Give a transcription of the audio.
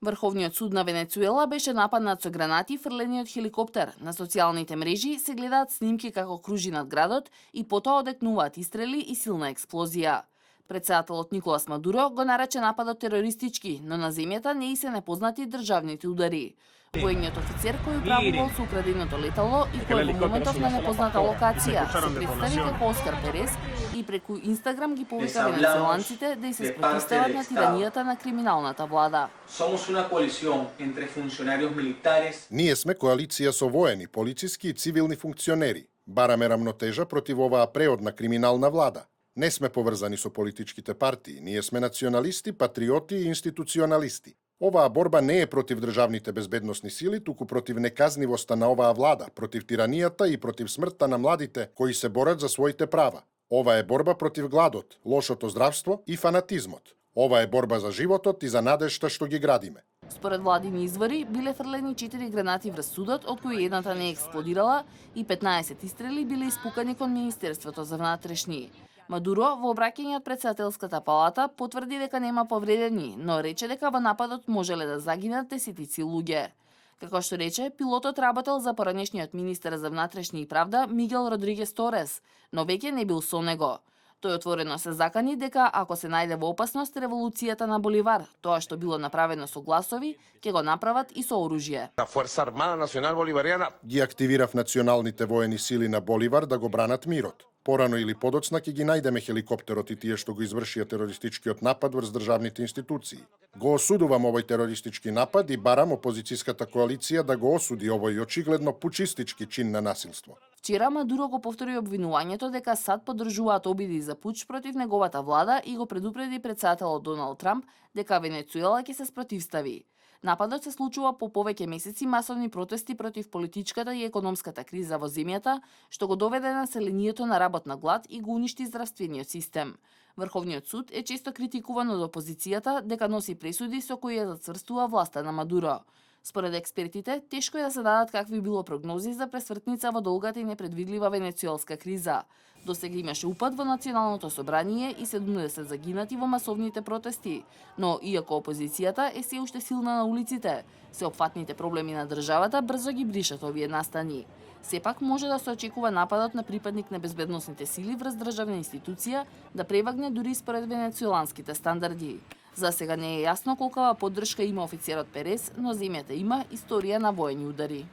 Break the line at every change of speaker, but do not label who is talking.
Врховниот суд на Венецуела беше нападнат со гранати фрлени од хеликоптер. На социјалните мрежи се гледаат снимки како кружи над градот и потоа одекнуваат истрели и силна експлозија. Претседателот Николас Мадуро го нарече нападот терористички, но на земјата не и се непознати државните удари. Војниот офицер кој управувал со украденото летало и кој во моментов на непозната локација се представи како Оскар Перес и преку Инстаграм ги повика венецуеланците да и се спротивстават на тиранијата на криминалната влада.
Ние сме коалиција со воени, полициски и цивилни функционери. Бараме рамнотежа против оваа преодна криминална влада. Не сме поврзани со политичките партии, ние сме националисти, патриоти и институционалисти. Оваа борба не е против државните безбедносни сили, туку против неказнивоста на оваа влада, против тиранијата и против смртта на младите кои се борат за своите права. Ова е борба против гладот, лошото здравство и фанатизмот. Ова е борба за животот и за надежта што ги градиме.
Според владини извори, биле фрлени 4 гранати врз судот, од кои едната не експлодирала и 15 истрели биле испукани кон Министерството за внатрешни. Мадуро во обраќање од претседателската палата потврди дека нема повредени, но рече дека во нападот можеле да загинат десетици луѓе. Како што рече, пилотот работел за поранешниот министер за внатрешни и правда Мигел Родригес Торес, но веќе не бил со него. Тој отворено се закани дека ако се најде во опасност револуцијата на Боливар, тоа што било направено со гласови, ќе го направат и со оружје.
Ги активирав националните воени сили на Боливар да го бранат мирот. Порано или подоцна ќе ги најдеме хеликоптерот и тие што го извршија терористичкиот напад врз државните институции. Го осудувам овој терористички напад и барам опозицијската коалиција да го осуди овој очигледно пучистички чин на насилство.
Вчера Мадуро го повтори обвинувањето дека САД поддржуваат обиди за пуч против неговата влада и го предупреди претседателот Доналд Трамп дека Венецуела ќе се спротивстави. Нападот се случува по повеќе месеци масовни протести против политичката и економската криза во земјата, што го доведе населението на работна глад и го уништи здравствениот систем. Врховниот суд е често критикуван од опозицијата дека носи пресуди со кои ја зацврстува власта на Мадуро. Според експертите, тешко е да се дадат какви било прогнози за пресвртница во долгата и непредвидлива венецуелска криза. Досега имаше упад во Националното собрание и 70 загинати во масовните протести, но иако опозицијата е се уште силна на улиците, сеопфатните проблеми на државата брзо ги бришат овие настани. Сепак може да се очекува нападот на припадник на безбедносните сили врз државна институција да превагне дури според венецуеланските стандарди. За сега не е јасно колкава поддршка има офицерот Перес, но земјата има историја на воени удари.